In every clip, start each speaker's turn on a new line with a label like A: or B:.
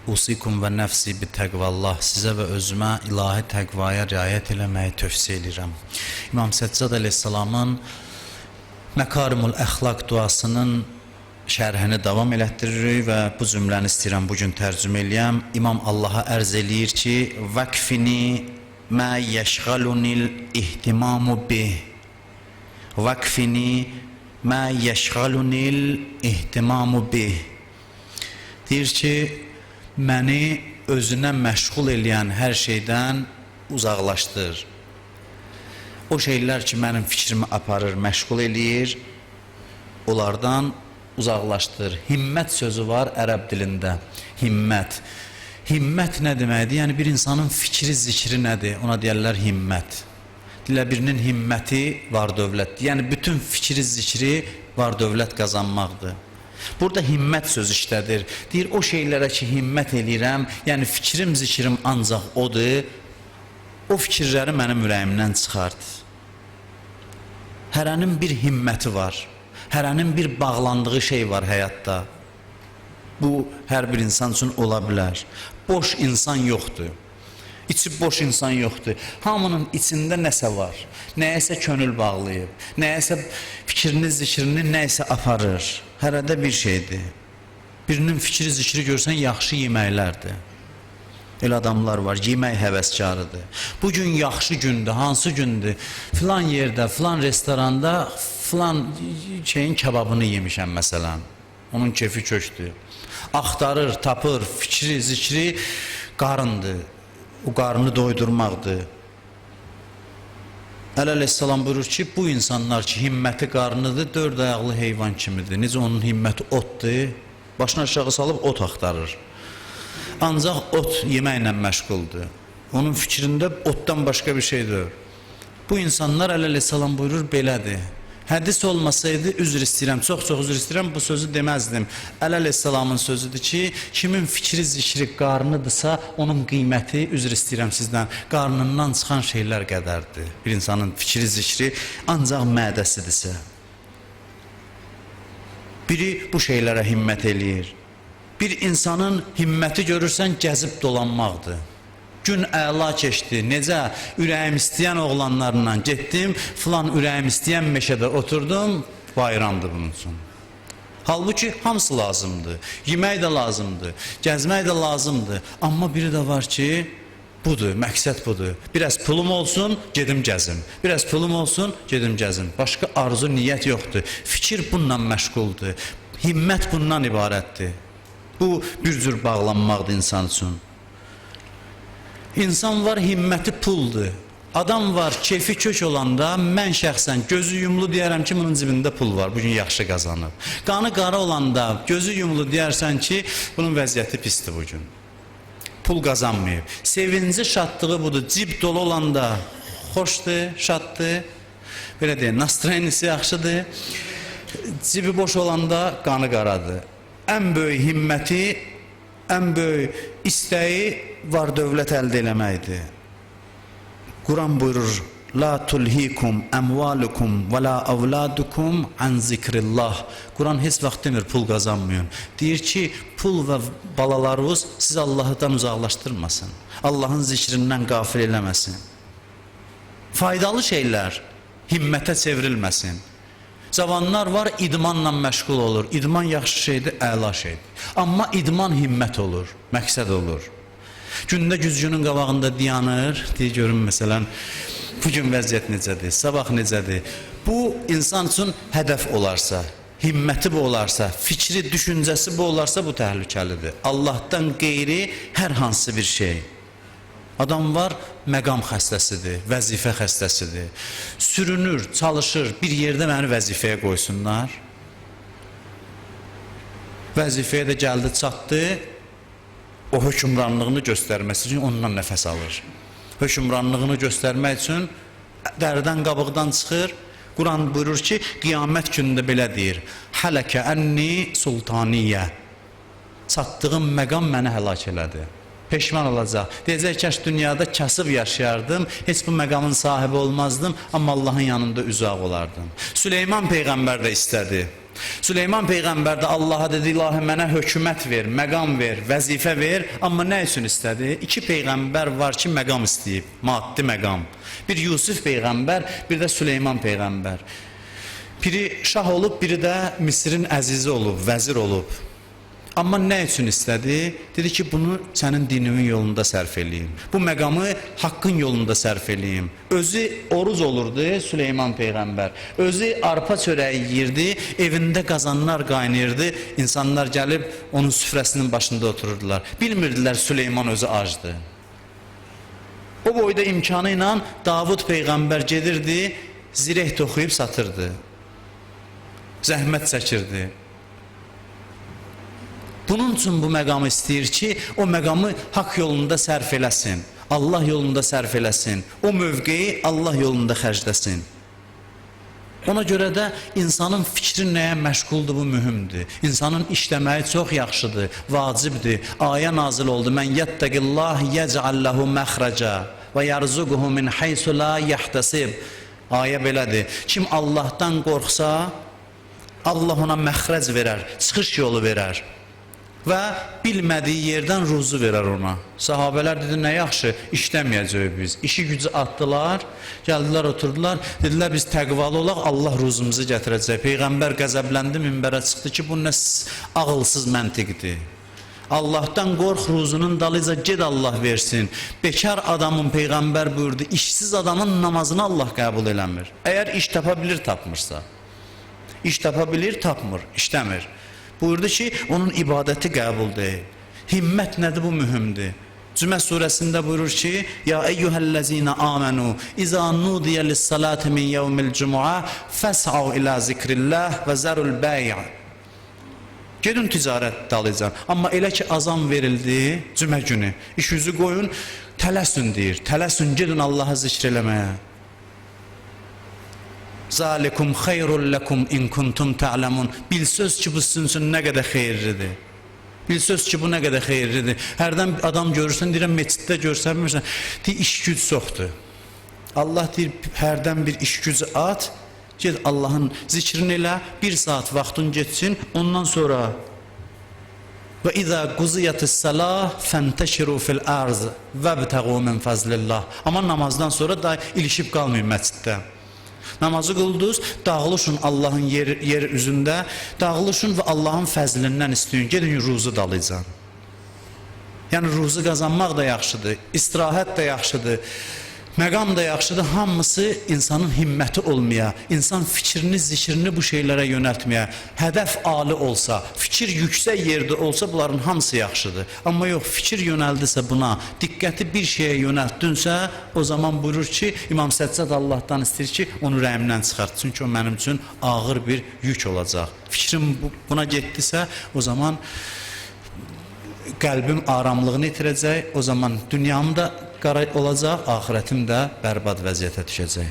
A: Usikum və nəfsi bi təqvallah. Sizə və özümə ilahi təqvaya riayət eləməyi tövsiyə edirəm. İmam Səccad əleyhissalamın Məkarimul Əxlaq duasının şərhini davam elətdiririk və bu cümləni istəyirəm bugün tərcümə eləyəm. İmam Allaha ərz eləyir ki, vəqfini mə yəşğalunil ihtimamu bih. Vəqfini mə yəşğalunil ihtimamu bih. Deyir ki, məni özünə məşğul eləyən hər şeydən uzaqlaşdır. O şeylər ki, mənim fikrimi aparır, məşğul eləyir, onlardan uzaqlaşdır. Himmət sözü var ərəb dilində. Himmət. Himmət nə deməkdir? Yəni bir insanın fikri, zikri nədir? Ona deyərlər himmət. Dilə birinin himməti var dövlətdir. Yəni bütün fikri, zikri var dövlət qazanmaqdır. Burada himmət söz işlədir. Deyir, o şeylərə ki, himmət eləyirəm, yəni fikrim, zikrim ancaq odur, o fikirləri mənim ürəyimdən çıxart. Hərənin bir himməti var, hərənin bir bağlandığı şey var həyatda. Bu, hər bir insan üçün ola bilər. Boş insan yoxdur. İçi boş insan yoxdur. Hamının içində nəsə var. Nəyəsə könül bağlayıb, nəyəsə fikrini, zikrini nəyəsə aparır. Hərədə bir şeydir. Birinin fikri, zikri görsən yaxşı yeməklərdir. Elə adamlar var, yemək həvəskarıdır. Bugün yaxşı gündür, hansı gündür? Filan yerdə, filan restoranda filan şeyin kebabını yemişəm məsələn. Onun kefi kökdür. Axtarır, tapır, fikri, zikri qarındır. O qarını doydurmaqdır. Əleyhissalam buyurur ki, bu insanlar ki, himməti qarnıdır, dörd ayaqlı heyvan kimidir. Necə onun himməti otdur, başını aşağı salıb ot axtarır. Ancaq ot yeməklə məşğuldur. Onun fikrində otdan başqa bir şey deyil. Bu insanlar əleyhissalam buyurur, belədir. Hədis olmasaydı, üzr istəyirəm, çox-çox üzr istəyirəm, bu sözü deməzdim. Əleyhissalamın sözüdür ki, kimin fikri, zikri qarnıdırsa, onun qiyməti, üzr istəyirəm sizdən, qarnından çıxan şeylər qədərdir. Bir insanın fikri, zikri ancaq mədəsidirsə. Biri bu şeylərə himmət eləyir. Bir insanın himməti görürsən, gəzib dolanmaqdır. Gün əla keçdi, necə ürəyim istəyən oğlanlarla getdim, filan ürəyim istəyən meşədə oturdum, bayramdır bunun üçün. Halbuki hamısı lazımdır, yemək də lazımdır, gəzmək də lazımdır. Amma biri də var ki, budur, məqsəd budur. Biraz pulum olsun, gedim gəzim. Biraz pulum olsun, gedim gəzim. Başqa arzu, niyyət yoxdur. Fikir bununla məşğuldur. Himmət bundan ibarətdir. Bu bir cür bağlanmaqdır insan üçün. İnsan var, himməti puldur. Adam var, keyfi kök olanda mən şəxsən gözü yumlu deyərəm ki, bunun cibində pul var, bugün yaxşı qazanıb. Qanı qara olanda gözü yumlu deyərsən ki, bunun vəziyyəti pisdir bugün. Pul qazanmayıb. Sevinci, şadlığı budur. Cib dolu olanda xoşdur, şaddır. Belə deyək, nastroyenisi yaxşıdır. Cibi boş olanda qanı qaradır. Ən böyük himməti, ən böyük istəyi var dövlət əldə eləməkdir. Quran buyurur, la tulhikum əmvalukum və la avladukum an zikrillah. Quran heç vaxt demir pul qazanmayın. Deyir ki, pul və balalarınız sizi Allah'tan uzaqlaşdırmasın. Allah'ın zikrindən qafil eləməsin. Faydalı şeylər himmətə çevrilməsin. Cavanlar var, idmanla məşğul olur. İdman yaxşı şeydir, əla şeydir. Amma idman himmət olur, məqsəd olur. Gündə güzgünün qabağında dayanır, deyir, görün məsələn, bugün vəziyyət necədir, sabah necədir. Bu, insan üçün hədəf olarsa, himməti bu olarsa, fikri, düşüncəsi bu olarsa, bu təhlükəlidir. Allah'tan qeyri hər hansı bir şey. Adam var, məqam xəstəsidir, vəzifə xəstəsidir. Sürünür, çalışır, bir yerdə məni vəzifəyə qoysunlar. Vəzifəyə də gəldi, çatdı, o hökümranlığını göstərməsi üçün ondan nəfəs alır. Hökümranlığını göstərmək üçün dərdən, qabıqdan çıxır. Quran buyurur ki, qiyamət günündə belə deyir, hələkə ənni sultaniyyə. Çatdığım məqam məni həlak elədi. Peşman olacaq. Deyəcək, kəş dünyada kasıb yaşayardım, heç bu məqamın sahibi olmazdım, amma Allahın yanında üzaq olardım. Süleyman Peyğəmbər də istədi. Süleyman Peyğəmbər də Allaha dedi, ilahi mənə hökumət ver, məqam ver, vəzifə ver. Amma nə üçün istədi? İki Peyğəmbər var ki, məqam istəyib, maddi məqam. Bir Yusuf Peyğəmbər, bir də Süleyman Peyğəmbər. Biri şah olub, biri də Misirin əzizi olub, vəzir olub. Amma nə üçün istədi? Dedi ki, bunu sənin dinimin yolunda sərf eləyim. Bu məqamı haqqın yolunda sərf eləyim. Özü oruz olurdu Süleyman Peyğəmbər. Özü arpa çörəyi yeyirdi, evində qazanlar qaynayırdı. İnsanlar gəlib onun süfrəsinin başında otururdular. Bilmirdilər Süleyman özü acdı. O boyda imkanı ilə Davud Peyğəmbər gedirdi, zireh toxuyub satırdı. Zəhmət çəkirdi. Bunun üçün bu məqamı istəyir ki, o məqamı haqq yolunda sərf eləsin, Allah yolunda sərf eləsin, o mövqeyi Allah yolunda xərcləsin. Ona görə də insanın fikri nəyə məşğuldur, bu mühümdür. İnsanın işləməyi çox yaxşıdır, vacibdir. Ayə nazil oldu, mən yəttəqillah yəcəl ləhu məxrəcə və yarzuquhu min haysu la yəhtasib. Ayə belədir, kim Allahdan qorxsa, Allah ona məxrəc verər, çıxış yolu verər. Və bilmədiyi yerdən ruzu verər ona. Sahabələr dedi, nə yaxşı, işləməyəcək biz. İşi gücü atdılar, gəldilər, oturdular. Dedilər, biz təqvalı olaq, Allah ruzumuzu gətirəcək. Peyğəmbər qəzəbləndi, minbərə çıxdı ki, bu nə ağılsız məntiqdir. Allahdan qorx, ruzunun dalıca ged, Allah versin. Bekar adamın Peyğəmbər buyurdu, işsiz adamın namazını Allah qəbul eləmir. Əgər iş tapa bilir, tapmırsa. İş tapa bilir, tapmır, işləmir. Buyurdu ki, onun ibadəti qəbul deyil. Himmət nədir, bu mühümdir. Cümə surəsində buyurur ki, ya eyyuhəl-ləzinə amenu, izə nudiyə lis-salati min yevmil cumu'a, fəs'av ilə zikrillah və zərul bəy'. Gedin ticarət dalıcan. Amma elə ki, azam verildi, cümə günü, iş yüzü qoyun, tələsün deyir. Tələsün, gedin Allaha zikr eləməyə. Zalikum xeyrul lekum in kuntum ta'lamun. Bil söz ki, bu sizin üçün nə qədər xeyirlidir. Bil söz ki, bu nə qədər xeyirlidir. Hərdən adam görürsən, deyirəm, meçiddə görsən, bilmirsən, deyir, iş güc çoxdur. Allah deyir, hərdən bir iş gücü at, ged Allahın zikrini elə, bir saat vaxtın geçsin, ondan sonra və izə quziyyətis-salah fəntəşiru fil-ərz vəbtəğu min fəzlillah. Amma namazdan sonra da ilişib qalmayın məsciddə. Namazı qıldınız, dağılışın Allahın yer üzündə, dağılışın və Allahın fəzlindən istəyin, gedin ruzu dalıcan. Yəni ruzu qazanmaq da yaxşıdır, istirahət də yaxşıdır, məqam da yaxşıdır, hamısı insanın himməti olmaya, insan fikrini, zikrini bu şeylərə yönəltməyə, hədəf ali olsa, fikir yüksək yerdə olsa bunların hamısı yaxşıdır. Amma yox, fikir yönəldirsə buna, diqqəti bir şeyə yönəltdinsə, o zaman buyurur ki, İmam Səccad Allahdan istəyir ki, onu rəhmdən çıxart. Çünki o mənim üçün ağır bir yük olacaq. Fikrim buna getdisə, o zaman qəlbim aramlığını itirəcək, o zaman dünyam da qara olacaq, ahirətim də bərbad vəziyyətə düşəcək.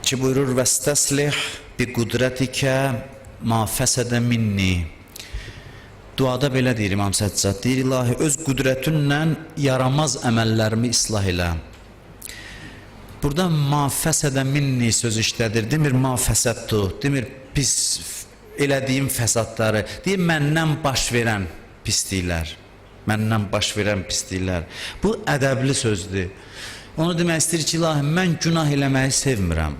A: Ki buyurur, vəstəslih bi qudrətikə ma fəsədə minni. Duada belə deyir İmam Səccad, deyir, ilahi, öz qudrətinlə yaramaz əməllərimi islah elə. Burada ma fəsədə minni söz işlədir, demir ma fəsəddu, demir pis elədiyim fəsadları, deyir məndən baş verən pisliklər. Məndən baş verən pisliklər. Bu ədəbli sözdür. Onu demək istəyir ki, ilahi, mən günah eləməyi sevmirəm.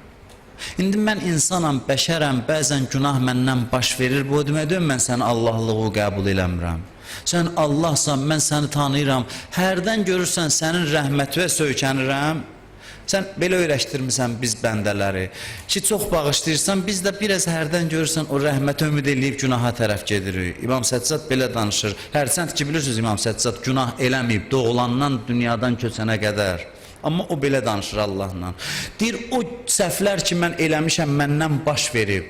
A: İndi mən insanam, bəşərəm, bəzən günah məndən baş verir. Bu deməkdir, mən səni Allahlığı qəbul eləmirəm. Sən Allahsan, mən səni tanıyıram. Hərdən görürsən, sənin rəhmətinə söykənirəm. Sən belə öyrəşdirmirsən biz bəndələri ki, çox bağışlayırsan, biz də biraz hərdən görürsən, o rəhmətə ümid eləyib günaha tərəf gedirik. İmam Səccad belə danışır. Hərçənd ki, bilirsiniz İmam Səccad günah eləməyib, doğulandan dünyadan köçənə qədər. Amma o belə danışır Allahla. Deyir, o səhvlər ki, mən eləmişəm, məndən baş verib.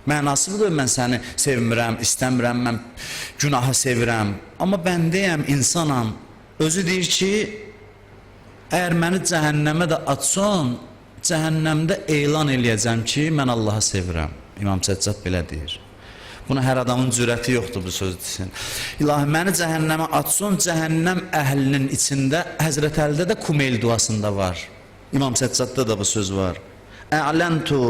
A: Mənası budur, mən səni sevmirəm, istəmirəm, mən günahı sevirəm. Amma bəndəyəm, insanam. Özü deyir ki, əgər məni cəhənnəmə də atsan, cəhənnəmdə elan eləyəcəm ki, mən Allahı sevirəm. İmam Səccad belə deyir. Buna hər adamın cürəti yoxdur bu söz desin. İlahi, məni cəhənnəmə atsan, cəhənnəm əhlinin içində, Həzrət Əlidə də Kumeyl duasında var. İmam Səccadda da bu söz var. Ələntu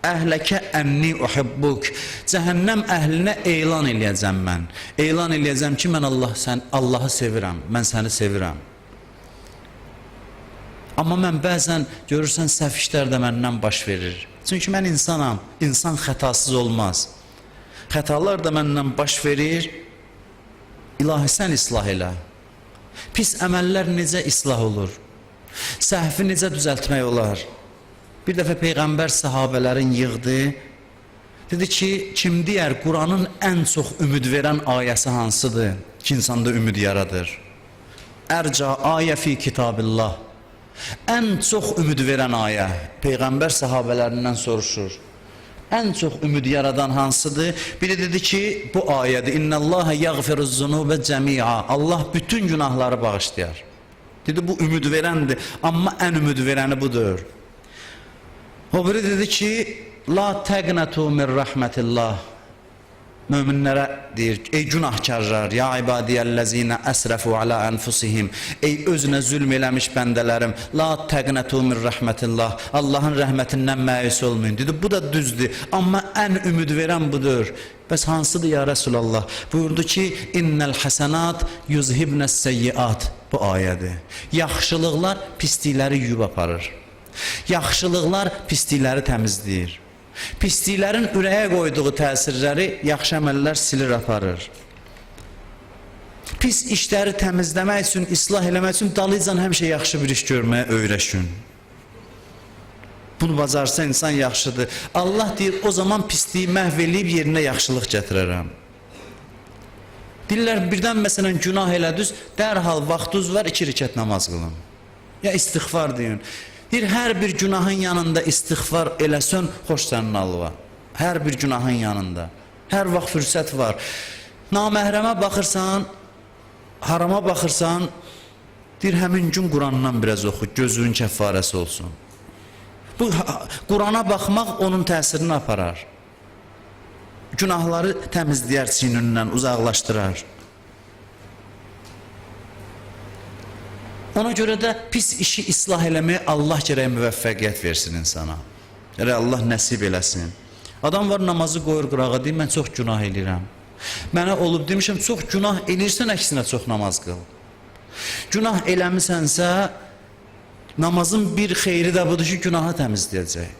A: əhləkə ənni uhibbuk. Cəhənnəm əhlinə elan eləyəcəm mən. Elan eləyəcəm ki, mən Allahı sevirəm, mən səni sevirəm. Amma mən bəzən görürsən səhv işlər də məndən baş verir. Çünki mən insanam, insan xətasız olmaz. Xətalar da məndən baş verir. İlahi sən islah elə. Pis əməllər necə islah olur? Səhvi necə düzəltmək olar? Bir dəfə Peyğəmbər sahabələrin yığdı. Dedi ki, kim deyər Quranın ən çox ümid verən ayəsi hansıdır ki, insanda ümid yaradır? Ərca ayə fi kitabillah. Ən çox ümid verən ayə. Peyğəmbər sahabələrindən soruşur. Ən çox ümid yaradan hansıdır? Biri dedi ki, bu ayədir. İnnəlləhə yəğfiruz zunubə cəmi'a. Allah bütün günahları bağışlayar. Dedi, bu ümid verəndir. Amma ən ümid verəni budur. O biri dedi ki, la təqnətu min rəhmətillah. Möminlərə deyir, ey günahkarlar, ya ibadiyyəl-ləzinə əsrəfu alə ənfusihim, ey özünə zülm eləmiş bəndələrim, la təqnətu min rəhmətillah, Allahın rəhmətindən məyus olmayın. Dedi, bu da düzdür, amma ən ümid verən budur. Bəs hansıdır ya Rəsulallah? Buyurdu ki, innəl həsənat yuzhibnəs səyyiat. Bu ayədir. Yaxşılıqlar pislikləri yuyub aparır. Yaxşılıqlar pislikləri təmizləyir. Pisliklərin ürəyə qoyduğu təsirləri yaxşı əməllər silir aparır. Pis işləri təmizləmək üçün, islah eləmək üçün dalıcan həmişə yaxşı bir iş görməyə öyrəşin. Bunu bacarsa insan yaxşıdır. Allah deyir, o zaman pisliyi məhv eləyib yerinə yaxşılıq gətirərəm. Deyirlər, birdən məsələn günah elədiniz, dərhal vaxtınız var, 2 rükət namaz qılın. Ya istiğfar deyin. Deyir, hər bir günahın yanında istiğfar eləsən, xoş sənin alva. Hər bir günahın yanında. Hər vaxt fürsət var. Naməhrəmə baxırsan, harama baxırsan, deyir, həmin gün Qurandan biraz oxu, gözünün kəffarəsi olsun. Bu, Qurana baxmaq onun təsirini aparar. Günahları təmizləyər, çiynindən uzaqlaşdırar. Ona görə də pis işi islah eləməyə Allah gərək müvəffəqiyyət versin insana. Gərək Allah nəsib eləsin. Adam var, namazı qoyur qırağa, deyir, mən çox günah eləyirəm. Mənə olub demişəm, çox günah eləyirsən, əksinə çox namaz qıl. Günah eləmisənsə, namazın bir xeyri də budur ki, günahı təmizləyəcək.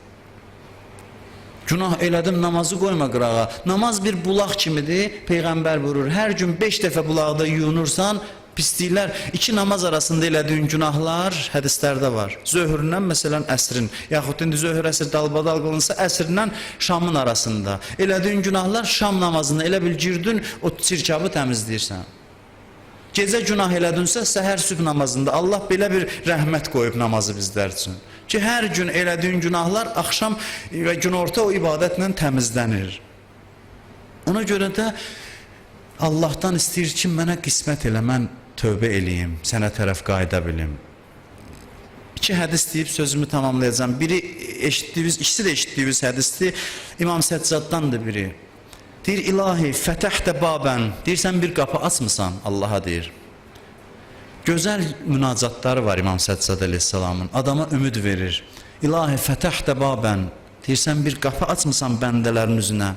A: Günah elədim, namazı qoyma qırağa. Namaz bir bulaq kimidir, Peyğəmbər buyurur. Hər gün 5 dəfə bulaqda yuyunursan, pisliklər, 2 namaz arasında elədiyin günahlar hədislərdə var. Zöhründən məsələn əsrin, yaxud indi zöhr əsr dalbadal qılınsa əsrindən Şamın arasında. Elədiyin günahlar Şam namazında elə bil girdin, o çirkabı təmizləyirsən. Gecə günah elədinsə səhər sübh namazında Allah belə bir rəhmət qoyub namazı bizlər üçün. Ki hər gün elədiyin günahlar axşam və günorta o ibadətlə təmizlənir. Ona görə də Allahdan istəyir ki, mənə qismət elə, mən tövbə eləyim, sənə tərəf qayıda bilim. 2 hədis deyib sözümü tamamlayacağım. Biri eşitdiyiniz, ikisi də eşitdiyiniz hədisdir. İmam Səccaddandır biri. Deyir, ilahi, fətəhtə babən, deyirsən bir qapı açmısan, Allaha deyir. Gözəl münacatları var İmam Səccad əleyhissalamın, adama ümid verir. İlahi, fətəhtə babən, deyirsən bir qapı açmısan bəndələrin üzünə.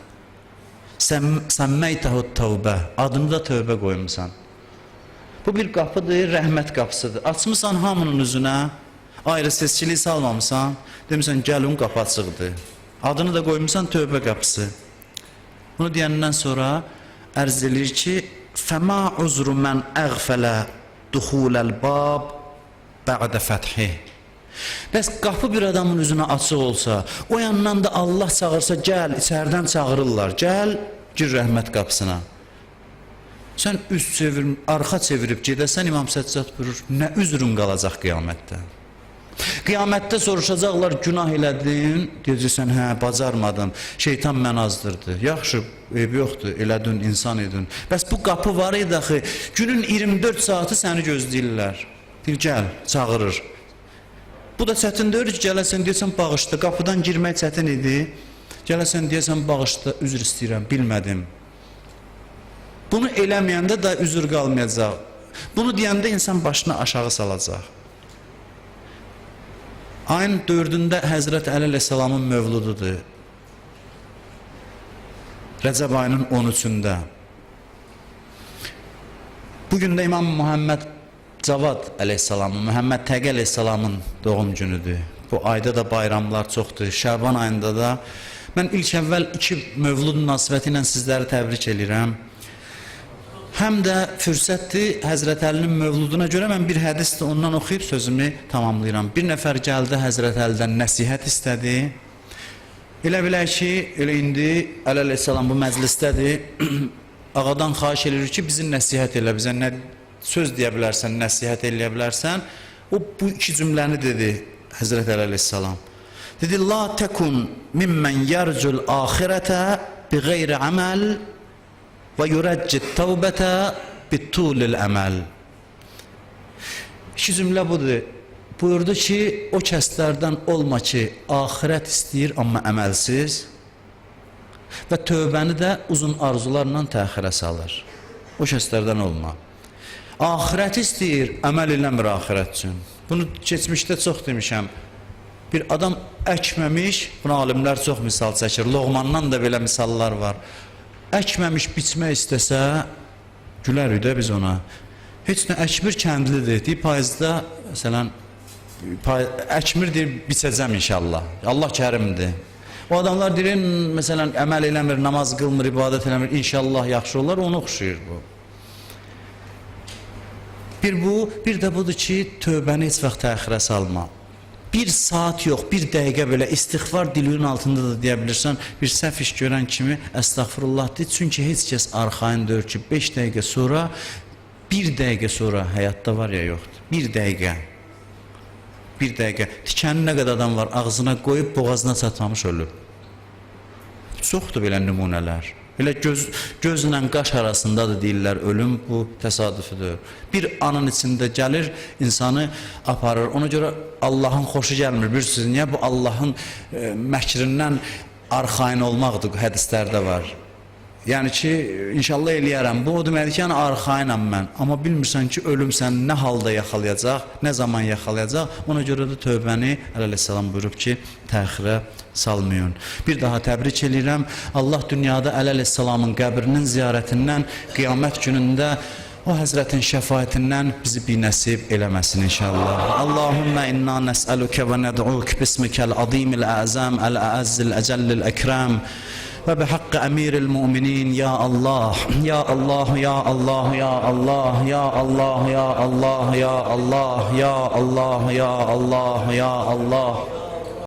A: Səmməytəhud tövbə, adını da tövbə qoymusan. Bu bir qapıdır, rəhmət qapısıdır. Açmısan hamının üzünə, ayrı seçkiliyi salmamısan, demirsən gəlin qapı açıqdır. Adını da qoymusan tövbə qapısı. Bunu deyəndən sonra ərz edir ki, fəma uzru mən əğfələ duxuləl bab bə'də fəthih. Bəs qapı bir adamın üzünə açıq olsa, o yandan da Allah çağırsa, gəl, içərdən çağırırlar, gəl, gir rəhmət qapısına. Sən üz çevirib, arxa çevirib gedəsən, İmam Səccad buyurur, nə üzrün qalacaq qiyamətdə? Qiyamətdə soruşacaqlar, günah elədin, deyəcəksən, hə, bacarmadım, şeytan mən azdırdı. Yaxşı, eyb yoxdur, elədin, insan edin. Bəs bu qapı var idi axı, günün 24 saatı səni gözləyirlər. Deyir, gəl, çağırır. Bu da çətin deyir ki, gələsən deyəsən bağışla, qapıdan girmək çətin idi. Gələsən deyəsən bağışla, üzr istəyirəm, bilmədim. Bunu eləməyəndə də üzr qalmayacaq. Bunu deyəndə insan başını aşağı salacaq. Ayın 4-də Həzrət Əli əleyhissalamın mövlududur. Rəcəb ayının 13-də. Bugün də İmam Muhammed Cavad əleyhissalamın, Muhammed Təqi əleyhissalamın doğum günüdür. Bu ayda da bayramlar çoxdur. Şaban ayında da mən ilk əvvəl 2 mövlud münasibəti ilə sizləri təbrik edirəm. Həm də fürsətdir Həzrət Əlinin mövluduna görə mən bir hədis də ondan oxuyub sözümü tamamlayıram. Bir nəfər gəldi Həzrət Əlidən nəsihət istədi. Elə bilək ki, elə indi Əli əleyhissalam bu məclisdədir. Ağadan xahiş edilir ki, bizi nəsihət elə, bizə nə söz deyə bilərsən, nəsihət eləyə bilərsən. O bu 2 cümləni dedi Həzrət Əli əleyhissalam. Dedi: "La tekun mimmen yercul ahirete bi gayri amel ve yurajjit tevbete bitulil amel." 2 cümlə budur. Buyurdu ki, o kəslərdən olma ki, ahirət istəyir amma əməlsiz və tövbəni də uzun arzularla təxirə salır. O kəslərdən olma. Ahirət istəyir, əməl eləmir ahirət üçün. Bunu keçmişdə çox demişəm. Bir adam əkməmiş, buna alimlər çox misal çəkir. Loğmandan da belə misallar var. Əkməmiş biçmək istəsə, gülərik də biz ona. Heç nə əkmir, kəndlidir. Deyib payızda, məsələn, əkmir deyir, biçəcəm inşallah. Allah kərimdir. O adamlar deyir, məsələn, əməl eləmir, namaz qılmır, ibadət eləmir, inşallah yaxşı olar, onu oxşuyur bu. Bir də budur ki, tövbəni heç vaxt təxirə salma. Bir saat yox, bir dəqiqə belə istiğfar dilinin altında da deyə bilirsən, bir səhv iş görən kimi əstəğfirullah deyir. Çünki heç kəs arxayın deyir ki, 5 dəqiqə sonra, 1 dəqiqə sonra həyatda var ya yoxdur. 1 dəqiqə. 1 dəqiqə. Tikəni nə qədər adam var, ağzına qoyub boğazına çatmamış ölüb. Çoxdur belə nümunələr. Elə gözlə qaş arasındadır deyirlər, ölüm bu təsadüfüdür. Bir anın içində gəlir, insanı aparır. Ona görə Allahın xoşu gəlmir. Bilirsiniz, niyə? Bu Allahın məkrindən arxayın olmaqdır, hədislərdə var. Yəni ki, inşallah eləyərəm. Bu o deməkdir ki, yəni arxayınam mən. Amma bilmirsən ki, ölüm səni nə halda yaxalayacaq, nə zaman yaxalayacaq. Ona görə də tövbəni əleyhissalam buyurub ki, təxirə salmayın. Bir daha təbrik edirəm. Allah dünyada əleyhissalamın qəbrinin ziyarətindən, qiyamət günündə o Həzrətin şəfaətindən bizi binəsib eləməsin inşallah. Allahümmə inna nəsəlükə və nəd'uk bismikəl azimil əzəm, əl-əzzil əcəllil əkrəm. وبحق أمير المؤمنين يا الله يا الله يا الله يا الله يا الله يا الله يا الله يا الله يا الله يا الله